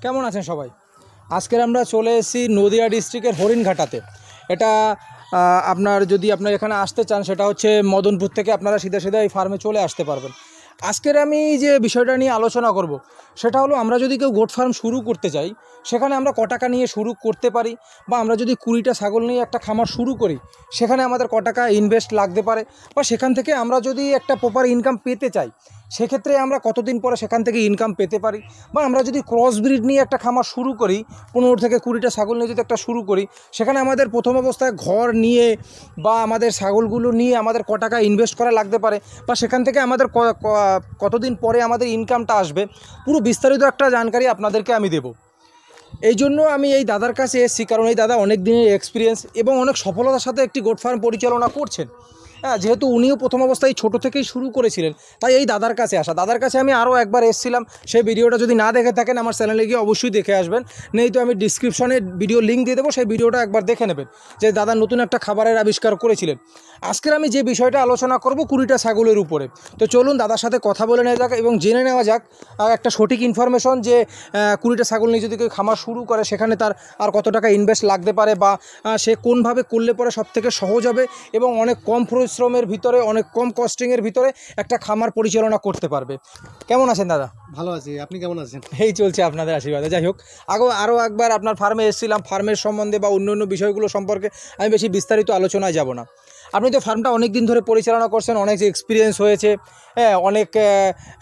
কেমন আছেন সবাই? আজকের আমরা চলে এসেছি নদিয়া ডিস্ট্রিক্টের হরিণঘাটাতে। এটা আপনার যদি আপনার এখানে আসতে চান সেটা হচ্ছে মদনপুর থেকে আপনারা সিধা সিধা এই ফার্মে চলে আসতে পারবেন। আজকের আমি যে বিষয়টা নিয়ে আলোচনা করব সেটা হলো, আমরা যদি কেউ গোট ফার্ম শুরু করতে চাই সেখানে আমরা ক টাকা নিয়ে শুরু করতে পারি, বা আমরা যদি 20টা ছাগল নিয়ে একটা খামার শুরু করি সেখানে আমাদের ক টাকা ইনভেস্ট লাগতে পারে, বা সেখান থেকে আমরা যদি একটা প্রপার ইনকাম পেতে চাই সেক্ষেত্রে আমরা কতদিন পরে সেখান থেকে ইনকাম পেতে পারি, বা আমরা যদি ক্রস ব্রিড নিয়ে একটা খামার শুরু করি 15 থেকে 20টা ছাগল নিয়ে যদি একটা শুরু করি সেখানে আমাদের প্রথম অবস্থায় ঘর নিয়ে বা আমাদের ছাগলগুলো নিয়ে আমাদের ক টাকা ইনভেস্ট করা লাগতে পারে, বা সেখান থেকে আমাদের কতদিন পরে আমাদের ইনকামটা আসবে, পুরো বিস্তারিত একটা জানকারি আপনাদেরকে আমি দেব। এই জন্য আমি এই দাদার কাছে এসেছি, কারণ এই দাদা অনেক দিনের এক্সপিরিয়েন্স এবং অনেক সফলতার সাথে একটি গোট ফার্ম পরিচালনা করছেন। হ্যাঁ, যেহেতু উনিও প্রথম অবস্থায় ছোটো থেকেই শুরু করেছিলেন, তাই এই দাদার কাছে আসা। দাদার কাছে আমি আরও একবার এসেছিলাম, সেই ভিডিওটা যদি না দেখে থাকেন আমার চ্যানেলে গিয়ে অবশ্যই দেখে আসবেন, নেই তো আমি ডিসক্রিপশনে ভিডিও লিঙ্ক দিয়ে দেবো, সেই ভিডিওটা একবার দেখে নেবেন যে দাদা নতুন একটা খাবারের আবিষ্কার করেছিলেন। আজকের আমি যে বিষয়টা আলোচনা করব 20টা ছাগলের উপরে। তো চলুন দাদার সাথে কথা বলে নেওয়া যাক এবং জেনে নেওয়া যাক একটা সঠিক ইনফরমেশন যে 20টা ছাগল নিয়ে যদি কেউ খামার শুরু করে সেখানে তার আর কত টাকা ইনভেস্ট লাগতে পারে, বা সে কোনভাবে করলে পরে সবথেকে সহজ হবে এবং অনেক কম পরিশ্রমের ভিতরে অনেক কম কস্টিংয়ের ভিতরে একটা খামার পরিচালনা করতে পারবে। কেমন আছেন দাদা? ভালো আছি, আপনি কেমন আছেন? এই চলছে আপনাদের আশীর্বাদে। যাই হোক, আরও একবার আপনার ফার্মে এসেছিলাম, ফার্মের সম্বন্ধে বা অন্য বিষয়গুলো সম্পর্কে আমি বেশি বিস্তারিত আলোচনায় যাব না। আপনি তো ফার্মটা অনেক দিন ধরে পরিচালনা করছেন, অনেক যে এক্সপিরিয়েন্স হয়েছে, হ্যাঁ, অনেক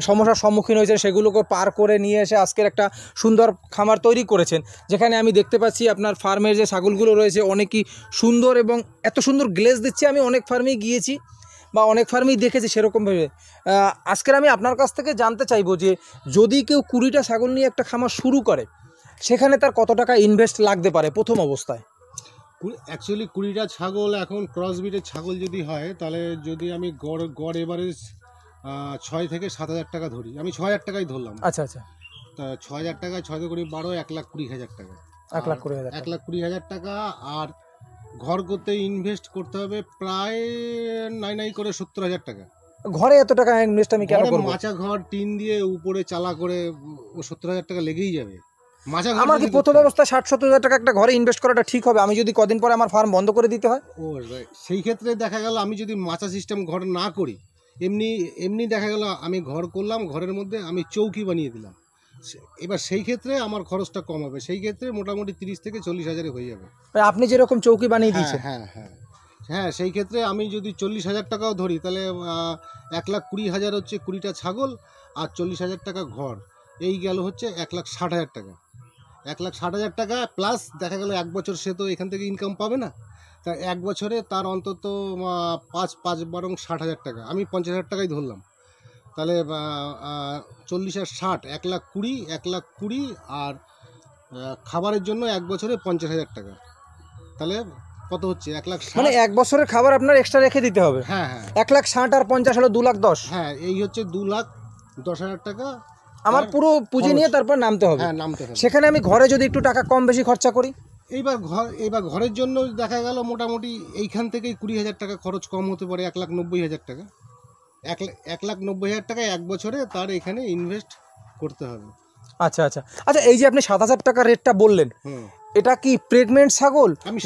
সমস্যার সম্মুখীন হয়েছেন, সেগুলোকে পার করে নিয়ে এসে আজকের একটা সুন্দর খামার তৈরি করেছেন, যেখানে আমি দেখতে পাচ্ছি আপনার ফার্মের যে ছাগলগুলো রয়েছে অনেকই সুন্দর এবং এত সুন্দর গ্লেজ দিচ্ছে। আমি অনেক ফার্মেই গিয়েছি বা অনেক ফার্মেই দেখেছি সেরকমভাবে। আজকের আমি আপনার কাছ থেকে জানতে চাইবো যে যদি কেউ 20টা ছাগল নিয়ে একটা খামার শুরু করে সেখানে তার কত টাকা ইনভেস্ট লাগতে পারে প্রথম অবস্থায়? অ্যাকচুয়ালি 20টা ছাগল এখন ক্রস ব্রিডের ছাগল যদি হয় তাহলে যদি আমি গড় এভারেজ 6 থেকে 7,000 টাকা ধরি, আমি 6,000 টাকাই ধরলাম। আচ্ছা আচ্ছা, তা 6,000 টাকায় 6 করে 12, 1,20,000 টাকা। 1,20,000 1,20,000 টাকা। আর ঘর করতে ইনভেস্ট করতে হবে প্রায় নাই করে 70,000 টাকা। ঘরে এত টাকা ইনভেস্ট আমি কেন করব? মাচা ঘর টিন দিয়ে উপরে চালা করে ও 70,000 টাকা লেগেই যাবে। আমার কি প্রথম অবস্থায় 60-70,000 টাকা একটা ঘরে ইনভেস্ট করাটা ঠিক হবে? আমি যদি কদিন পরে আমার ফার্ম বন্ধ করে দিতে হয়? ও সেই ক্ষেত্রে দেখা গেল আমি যদি মাচা সিস্টেম ঘর না করি, এমনি দেখা গেল আমি ঘর করলাম, ঘরের মধ্যে আমি চৌকি বানিয়ে দিলাম, এবার সেই ক্ষেত্রে আমার খরচটা কম হবে। সেই ক্ষেত্রে মোটামুটি 30 থেকে 40,000 হয়ে যাবে। আপনি যেরকম চৌকি বানিয়ে দিয়েছেন। হ্যাঁ, সেই ক্ষেত্রে আমি যদি 40,000 টাকাও ধরি তাহলে 1,20,000 হচ্ছে 20টা ছাগল, আর 40,000 টাকা ঘর, এই গেল হচ্ছে 1,60,000 টাকা। 1,60,000 টাকা প্লাস দেখা গেল 1 বছর সে তো এখান থেকে ইনকাম পাবে না, তা 1 বছরে তার অন্তত 5 বরং 60,000 টাকা, আমি 50,000 টাকাই ধরলাম। তাহলে 40 আর 60, 1,20,000 আর খাবারের জন্য 1 বছরে 50,000 টাকা। তাহলে কত হচ্ছে? 1,60,000। মানে 1 বছরের খাবার আপনার এক্সট্রা রেখে দিতে হবে? হ্যাঁ, 1,60,000 আর 50 হলো 2,10,000। হ্যাঁ, এই হচ্ছে 2,10,000 টাকা আমার পুরো পুঁজি নিয়ে তারপর নামতে হবে। হ্যাঁ, নামতে হবে। সেখানে আমি ঘরে যদি একটু টাকা কম বেশি খরচা করি, এইবার ঘরের জন্য দেখা গেল মোটামুটি এইখান থেকেই 20,000 টাকা খরচ কম হতে পারে, 1,90,000 টাকা। 1,90,000 টাকা 1 বছরে তার এখানে ইনভেস্ট করতে হবে। আচ্ছা আচ্ছা আচ্ছা, এই যে আপনি 7,000 টাকা রেটটা বললেন, এটা কি প্রেগনেন্ট ছাগল? আমি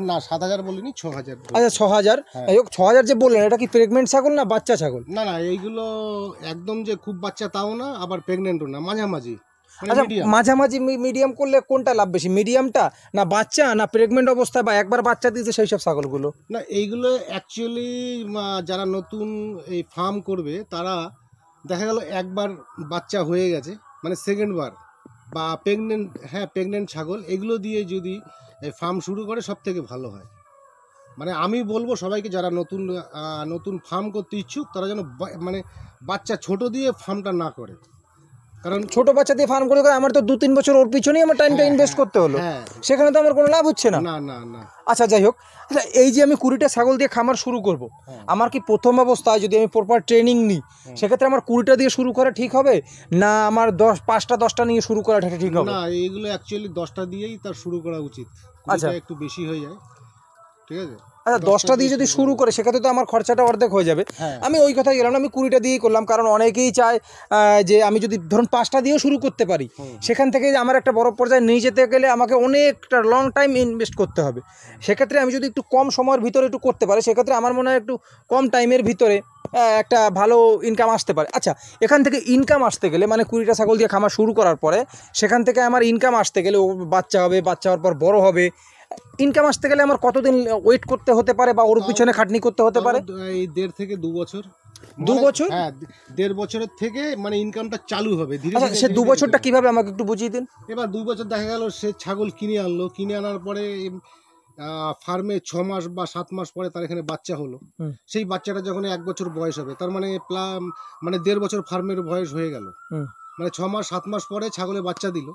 না 7,000 বলিনি, 6,000। আচ্ছা, 6,000। 6,000 যে বললেন, এটা কি প্রেগনেন্ট ছাগল না বাচ্চা ছাগল? না, এইগুলো একদম যে খুব বাচ্চা তাও না, আবার প্রেগনেন্টও না, মাঝামাঝি। আচ্ছা, মাঝামাঝি মিডিয়াম করলে কোনটা লাভ বেশি, মিডিয়ামটা না বাচ্চা না প্রেগনেন্ট অবস্থায় বা একবার বাচ্চা দিয়েছে সেই সব ছাগলগুলো? না, এইগুলো অ্যাকচুয়ালি যারা নতুন এই ফার্ম করবে তারা দেখা গেল একবার বাচ্চা হয়ে গেছে, মানে সেকেন্ড বার, বা প্রেগনেন্ট ছাগল, এগুলো দিয়ে যদি এই ফার্ম শুরু করে সব থেকে ভালো হয়। মানে আমি বলবো সবাইকে যারা নতুন ফার্ম করতে ইচ্ছুক তারা যেন মানে বাচ্চা ছোট দিয়ে ফার্মটা না করে, কারণ ছোট বাচ্চা দিয়ে ফার্ম করে আমার তো 2-3 বছর ওর পিছনেই আমার টাইমটা ইনভেস্ট করতে হলো, সেখানে তো আমার কোনো লাভ হচ্ছে না। না। আচ্ছা, যাই হোক, আচ্ছা, এই যে আমি 20টা ছাগল দিয়ে খামার শুরু করব, আমার কি প্রথম অবস্থায় যদি আমি প্রপার ট্রেনিং নিই সেক্ষেত্রে আমার 20টা দিয়ে শুরু করা ঠিক হবে, না আমার 5টা-10টা নিয়ে শুরু করা ঠিক হবে? না, এইগুলো অ্যাকচুয়ালি 10টা দিয়েই তার শুরু করা উচিত। আচ্ছা, একটু বেশি হয়ে যায়, ঠিক আছে। আচ্ছা 10টা দিয়ে যদি শুরু করে সেক্ষেত্রে তো আমার খরচাটা অর্ধেক হয়ে যাবে। হ্যাঁ আমি ওই কথাই গেলাম না, আমি 20টা দিয়েই করলাম, কারণ অনেকেই চায় যে আমি যদি ধরুন 5টা দিয়েও শুরু করতে পারি, সেখান থেকে আমার একটা বড় পর্যায়ে নিয়ে যেতে গেলে আমাকে অনেকটা লং টাইম ইনভেস্ট করতে হবে। সেক্ষেত্রে আমি যদি একটু কম সময়ের ভিতরে একটু করতে পারি, সেক্ষেত্রে আমার মনে হয় একটু কম টাইমের ভিতরে একটা ভালো ইনকাম আসতে পারে। আচ্ছা, এখান থেকে ইনকাম আসতে গেলে মানে 20টা ছাগল দিয়ে খামার শুরু করার পরে সেখান থেকে আমার ইনকাম আসতে গেলে ও বাচ্চা হবে, বাচ্চা হওয়ার পর বড় হবে, ইনকাম আসতে গেলে আমার কতদিন ওয়েট করতে হতে পারে বা ওর পিছনে খাটনি করতে হতে পারে? এই 1.5 থেকে 2 বছর। 2 বছর? হ্যাঁ 1.5 বছরের থেকে মানে ইনকামটা চালু হবে ধীরে আচ্ছা, ধীরে। সে 2 বছরটা কিভাবে আমাকে একটু বুঝিয়ে দিন। এবার 2 বছর দেখা গেল সে ছাগল কিনে আনলো, কিনে আনার পরে ফার্মে 6 মাস বা 7 মাস পরে তার এখানে বাচ্চা হলো। সেই বাচ্চাটা যখন 1 বছর বয়স হবে, তার মানে মানে 1.5 বছর ফার্মের বয়স হয়ে গেল। মানে 6 মাস 7 মাস পরে ছাগলে বাচ্চা দিল,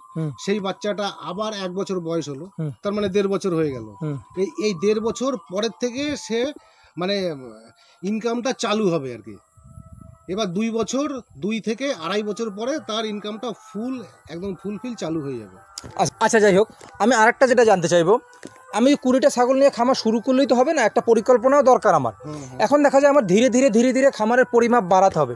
সেই বাচ্চাটা আবার 1 বছর বয়স হলো, তার মানে 1.5 বছর হয়ে গেল। এই 1.5 বছর পরের থেকে সে মানে ইনকামটা চালু হবে আর কি। এবার 2 বছর, 2 থেকে 2.5 বছর পরে তার ইনকামটা একদম ফুলফিল চালু হয়ে যাবে। আচ্ছা, যাই হোক, আমি আরেকটা যেটা জানতে চাইবো, আমি 20টা ছাগল নিয়ে খামার শুরু করলেই তো হবে না, একটা পরিকল্পনাও দরকার আমার। এখন দেখা যায় আমার ধীরে ধীরে ধীরে ধীরে খামারের পরিমাপ বাড়াতে হবে।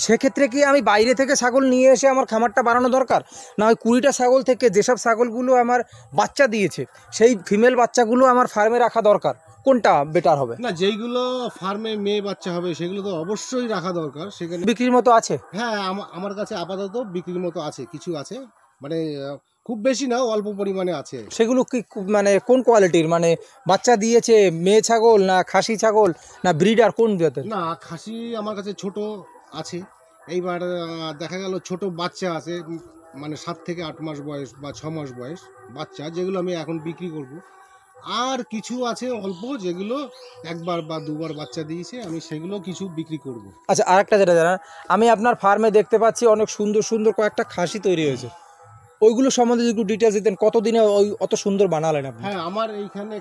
সেক্ষেত্রে কি আমি বাইরে থেকে ছাগল নিয়ে এসে আমার খামারটা বাড়ানো দরকার, না ওই 20টা ছাগল থেকে যেসব ছাগলগুলো আমার বাচ্চা দিয়েছে সেই ফিমেল বাচ্চাগুলো আমার ফার্মে রাখা দরকার? কোনটা বেটার হবে? না, যেইগুলো ফার্মে মেয়ে বাচ্চা হবে সেগুলো তো অবশ্যই রাখা দরকার। সেখানে বিক্রির মতো আছে? হ্যাঁ, আমার কাছে আপাতত বিক্রির মতো আছে, কিছু আছে, মানে খুব বেশি না, অল্প পরিমাণে আছে। সেগুলো কি মানে কোন কোয়ালিটির, মানে বাচ্চা দিয়েছে মেয়ে ছাগল না খাসি ছাগল না ব্রিডার, কোন জাতের? না, খাসি আমার কাছে ছোট আছে। এইবার দেখা গেল ছোট বাচ্চা আছে, মানে 7 থেকে 8 মাস বয়স বা 6 মাস বয়স বাচ্চা, যেগুলো আমি এখন বিক্রি করব। আর কিছু আছে অল্প, যেগুলো একবার বা দুবার বাচ্চা দিয়েছে, আমি সেগুলো কিছু বিক্রি করব। আচ্ছা, আরেকটা যেটা জানান, আমি আপনার ফার্মে দেখতে পাচ্ছি অনেক সুন্দর সুন্দর কয়েকটা খাসি তৈরি হয়েছে, ওইগুলো সম্বন্ধে একটু ডিটেলস দিতেন, কতদিনে ওই অত সুন্দর বানালেন আপনি? হ্যাঁ, আমার এইখানে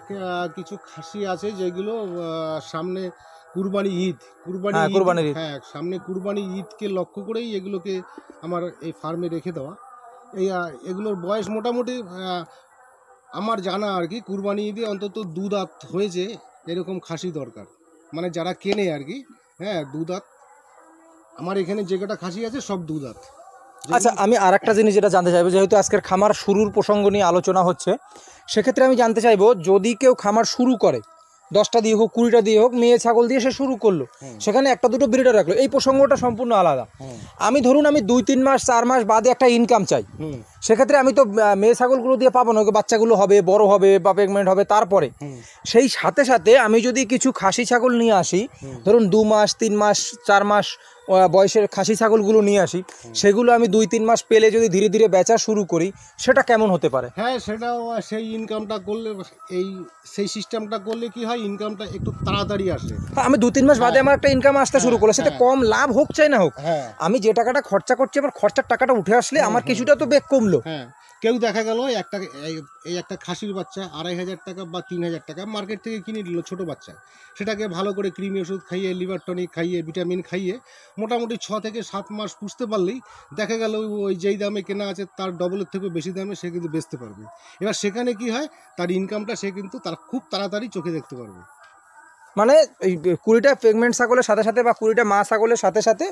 কিছু খাসি আছে যেগুলো সামনে কুরবানি ঈদ, কুরবানির ঈদ। হ্যাঁ, সামনে কুরবানি ঈদকে লক্ষ্য করেই এগুলোকে আমার এই ফার্মে রেখে দেওয়া। এগুলোর বয়স মোটামুটি আমার জানা আর কি, কুরবানি ঈদে অন্তত 2 দাঁত হয়েছে এরকম খাসি দরকার, মানে যারা কেনে আর কি। হ্যাঁ, 2 দাঁত আমার এখানে যে কটা খাসি আছে সব 2 দাঁত। আচ্ছা, আমি আরেকটা জিনিস যেটা জানতে চাইবো, যেহেতু আজকের খামার শুরুর প্রসঙ্গ নিয়ে আলোচনা হচ্ছে, সেক্ষেত্রে আমি জানতে চাইবো, যদি কেউ খামার শুরু করে 10টা দিয়ে হোক 20টা দিয়ে হোক, মেয়ে ছাগল দিয়ে সে শুরু করলো, সেখানে একটা দুটো ব্রিডার রাখলো, এই প্রসঙ্গটা সম্পূর্ণ আলাদা। আমি ধরুন আমি 2-3 মাস 4 মাস বাদে একটা ইনকাম চাই, সেক্ষেত্রে আমি তো মেয়ে ছাগলগুলো দিয়ে পাবো না, বাচ্চাগুলো হবে, বড় হবে বা প্রেগনেন্ট হবে, তারপরে সেই সাথে সাথে আমি যদি কিছু খাসি ছাগল নিয়ে আসি, ধরুন 2 মাস 3 মাস 4 মাস বয়সের খাসি ছাগলগুলো নিয়ে আসি, সেগুলো আমি 2-3 মাস পেলে যদি ধীরে ধীরে বেচা শুরু করি, সেটা কেমন হতে পারে? হ্যাঁ, সেটাও সেই ইনকামটা করলে, সেই সিস্টেমটা করলে কি হয়, ইনকামটা একটু তাড়াতাড়ি আসে। আমি 2-3 মাস বাদে আমার একটা ইনকাম আসতে শুরু করলো, সেটা কম লাভ হোক চাই না হোক, আমি যে টাকাটা খরচা করছি আমার খরচার টাকাটা উঠে আসলে আমার কিছুটা তো বেগ কমলো। হ্যাঁ, কেউ দেখা গেল একটা খাসির বাচ্চা 2,500 টাকা বা 3,000 টাকা মার্কেট থেকে কিনে নিল ছোট বাচ্চা, সেটাকে ভালো করে কৃমি ওষুধ খাইয়ে, লিভার টনিক খাইয়ে, ভিটামিন খাইয়ে মোটামুটি 6 থেকে 7 মাস পুষতে পারলেই দেখা গেল ওই যেই দামে কেনা আছে তার ডবলের থেকে বেশি দামে সে কিন্তু বেচতে পারবে। এবার সেখানে কি হয়, তার ইনকামটা সে কিন্তু তার খুব তাড়াতাড়ি চোখে দেখতে পারবে। মানে এই 20টা প্রেগনেন্ট ছাগলের সাথে সাথে বা 20টা মা ছাগলের সাথে সাথে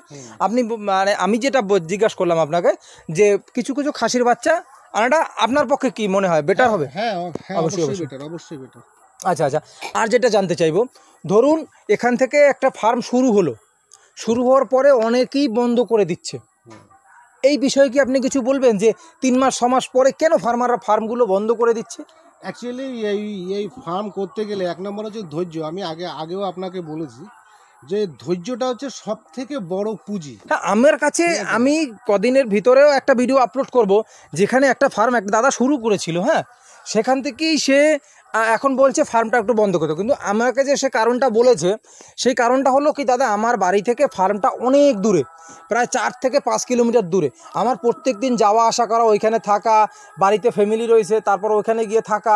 আপনি মানে আমি যেটা জিজ্ঞাসা করলাম আপনাকে, যে কিছু কিছু খাসির বাচ্চা আনাটা আপনার পক্ষে কি মনে হয় বেটার হবে? হ্যাঁ, অবশ্যই অবশ্যই বেটার। আচ্ছা আচ্ছা, আর যেটা জানতে চাইবো, ধরুন এখান থেকে একটা ফার্ম শুরু হওয়ার পরে অনেকেই বন্ধ করে দিচ্ছে, এই বিষয়ে কি আপনি কিছু বলবেন, যে 3 মাস 6 মাস পরে কেন ফার্মাররা ফার্মগুলো বন্ধ করে দিচ্ছে? অ্যাকচুয়ালি এই ফার্ম করতে গেলে 1 নম্বর হচ্ছে ধৈর্য। আমি আগেও আপনাকে বলেছি যে ধৈর্যটা হচ্ছে সব থেকে বড় পুঁজি। হ্যাঁ, আমার কাছে আমি কদিনের ভিতরেও একটা ভিডিও আপলোড করব, যেখানে একটা ফার্ম একটা দাদা শুরু করেছিল, হ্যাঁ, সেখান থেকেই সে এখন বলছে ফার্মটা একটু বন্ধ করতে, কিন্তু আমাকে যে সে কারণটা বলেছে, সেই কারণটা হলো কি, দাদা আমার বাড়ি থেকে ফার্মটা অনেক দূরে, প্রায় 4 থেকে 5 কিলোমিটার দূরে, আমার প্রত্যেক দিন যাওয়া আসা করা, ওইখানে থাকা, বাড়িতে ফ্যামিলি রয়েছে, তারপর ওইখানে গিয়ে থাকা,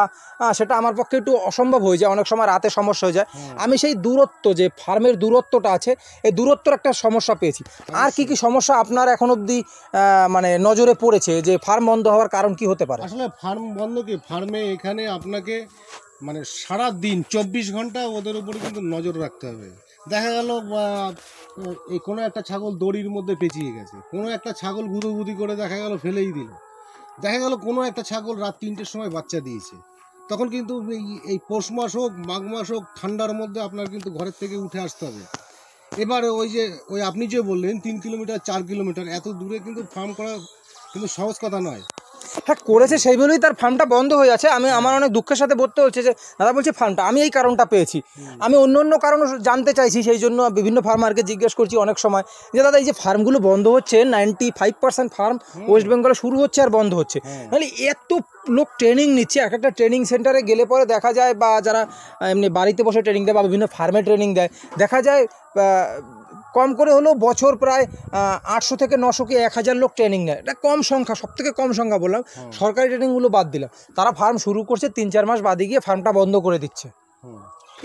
সেটা আমার পক্ষে একটু অসম্ভব হয়ে যায়, অনেক সময় রাতে সমস্যা হয়ে যায়। আমি সেই দূরত্ব, যে ফার্মের দূরত্বটা আছে, এই দূরত্বর একটা সমস্যা পেয়েছি। আর কি কি সমস্যা আপনার এখন অবধি মানে নজরে পড়েছে, যে ফার্ম বন্ধ হওয়ার কারণ কি হতে পারে? আসলে ফার্ম বন্ধ কি, ফার্মে এখানে আপনাকে মানে সারা দিন 24 ঘন্টা ওদের উপরে কিন্তু নজর রাখতে হবে। দেখা গেল এই কোনো একটা ছাগল দড়ির মধ্যে পেঁচিয়ে গেছে, কোনো একটা ছাগল গুদোগুদি করে দেখা গেল ফেলেই দিল, দেখা গেল কোনো একটা ছাগল রাত 3টের সময় বাচ্চা দিয়েছে, তখন কিন্তু এই পৌষ মাস হোক মাঘ মাস হোক ঠান্ডার মধ্যে আপনার কিন্তু ঘরের থেকে উঠে আসতে হবে। এবারে ওই আপনি যে বললেন 3 কিলোমিটার 4 কিলোমিটার এত দূরে কিন্তু ফার্ম করা কিন্তু সহজ কথা নয়। হ্যাঁ করেছে, সেই বলেই তার ফার্মটা বন্ধ হয়ে আছে। আমার অনেক দুঃখের সাথে বলতে হচ্ছে যে দাদা বলছে ফার্মটা, আমি এই কারণটা পেয়েছি, আমি অন্য কারণও জানতে চাইছি, সেই জন্য বিভিন্ন ফার্মারকে জিজ্ঞেস করছি অনেক সময় যে দাদা এই যে ফার্মগুলো বন্ধ হচ্ছে, 95% ফার্ম ওয়েস্ট বেঙ্গলে শুরু হচ্ছে আর বন্ধ হচ্ছে, মানে এত লোক ট্রেনিং নিচ্ছে, এক একটা ট্রেনিং সেন্টারে গেলে পরে দেখা যায়, বা যারা এমনি বাড়িতে বসে ট্রেনিং দেয় বা বিভিন্ন ফার্মে ট্রেনিং দেয়, দেখা যায় কম করে হলেও বছর প্রায় 800 থেকে 900 কি 1000 লোক ট্রেনিং নেয়। এটা কম সংখ্যা, সব থেকে কম সংখ্যা বললাম, সরকারি ট্রেনিংগুলো বাদ দিলাম। তারা ফার্ম শুরু করছে, 3-4 মাস বাদে গিয়ে ফার্মটা বন্ধ করে দিচ্ছে।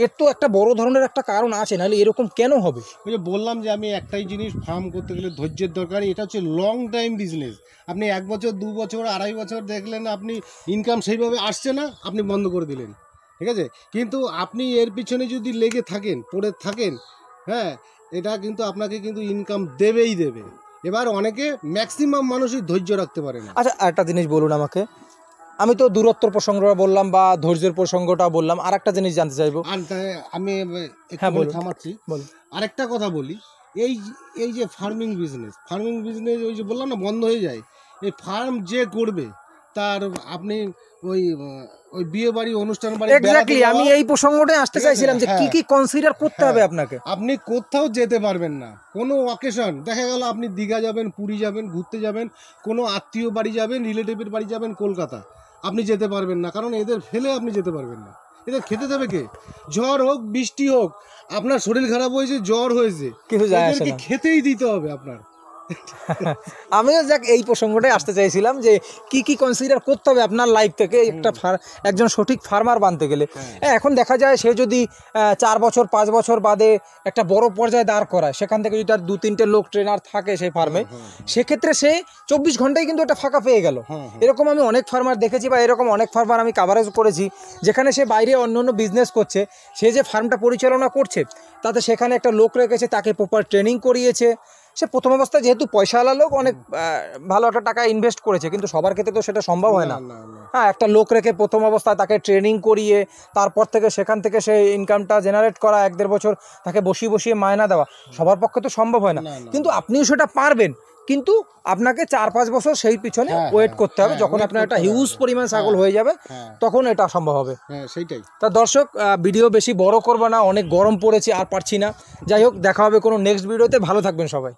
এর তো একটা বড় ধরনের একটা কারণ আছে, নাহলে এরকম কেন হবে? ওই যে বললাম যে আমি একটাই জিনিস, ফার্ম করতে গেলে ধৈর্যের দরকার। এটা হচ্ছে লং টাইম বিজনেস। আপনি 1 বছর 2 বছর 2.5 বছর দেখলেন আপনি ইনকাম সেইভাবে আসছে না, আপনি বন্ধ করে দিলেন, ঠিক আছে, কিন্তু আপনি এর পিছনে যদি লেগে থাকেন, পড়ে থাকেন, হ্যাঁ, এটা কিন্তু আপনাকে কিন্তু ইনকাম দেবেই দেবে। এবার অনেকে ম্যাক্সিমাম মানুষই ধৈর্য রাখতে পারে না। আচ্ছা একটা জিনিস বলুন আমাকে, আমি তো দূরত্বর প্রসঙ্গটা বললাম বা ধৈর্যের প্রসঙ্গটা বললাম, আর একটা জিনিস জানতে চাইবো। আর আমি একটু থামাচ্ছি, আরেকটা কথা বলি। এই যে ফার্মিং বিজনেস ওই যে বললাম না বন্ধ হয়ে যায়, এই ফার্ম যে করবে তার আপনি ওই বিয়ে বাড়ি অনুষ্ঠান বাড়ি, এক্স্যাক্টলি আমি এই প্রসঙ্গটাই আসতে চাইছিলাম যে কি কি কনসিডার করতে হবে আপনাকে। আপনি কোথাও যেতে পারবেন না, কোনো অকেশন দেখা গেল আপনি দীঘা যাবেন, পুরী যাবেন, ঘুরতে যাবেন, কোনো আত্মীয় বাড়ি যাবেন, রিলেটিভের বাড়ি যাবেন, কলকাতা, আপনি যেতে পারবেন না, কারণ এদের ফেলে আপনি যেতে পারবেন না। এদের খেতে দেবে কে? ঝড় হোক বৃষ্টি হোক, আপনার শরীর খারাপ হয়েছে, জ্বর হয়েছে, কিছু যায় আসে না, খেতেই দিতে হবে আপনার। আমিও যাক এই প্রসঙ্গটাই আসতে চাইছিলাম যে কি কি কনসিডার করতে হবে আপনার লাইফ থেকে একজন সঠিক ফার্মার বানতে গেলে। এখন দেখা যায় সে যদি 4 বছর 5 বছর বাদে একটা বড় পর্যায়ে দাঁড় করায়, সেখান থেকে যদি তার 2-3টে লোক ট্রেনার থাকে সেই ফার্মে, সেক্ষেত্রে সে 24 ঘন্টায় কিন্তু একটা ফাঁকা পেয়ে গেল। এরকম আমি অনেক ফার্মার দেখেছি, বা এরকম অনেক ফার্মার আমি কাভারেজ করেছি, যেখানে সে বাইরে অন্য বিজনেস করছে, সে যে ফার্মটা পরিচালনা করছে তাতে সেখানে একটা লোক রেখেছে, তাকে প্রপার ট্রেনিং করিয়েছে। সে প্রথম অবস্থায় যেহেতু পয়সাওয়ালা লোক, অনেক ভালো একটা টাকা ইনভেস্ট করেছে, কিন্তু সবার ক্ষেত্রে তো সেটা সম্ভব হয় না। হ্যাঁ, একটা লোক রেখে প্রথম অবস্থায় তাকে ট্রেনিং করিয়ে তারপর থেকে সেখান থেকে সে ইনকামটা জেনারেট করা, 1-1.5 বছর তাকে বসিয়ে মায়না দেওয়া সবার পক্ষে তো সম্ভব হয় না। কিন্তু আপনিও সেটা পারবেন, কিন্তু আপনাকে 4-5 বছর সেই পিছনে ওয়েট করতে হবে। যখন আপনার একটা হিউজ পরিমাণ ছাগল হয়ে যাবে, তখন এটা সম্ভব হবে। সেইটাই। তা দর্শক, ভিডিও বেশি বড় করবো না, অনেক গরম পড়েছে, আর পারছি না। যাই হোক, দেখা হবে কোনো নেক্সট ভিডিওতে। ভালো থাকবেন সবাই।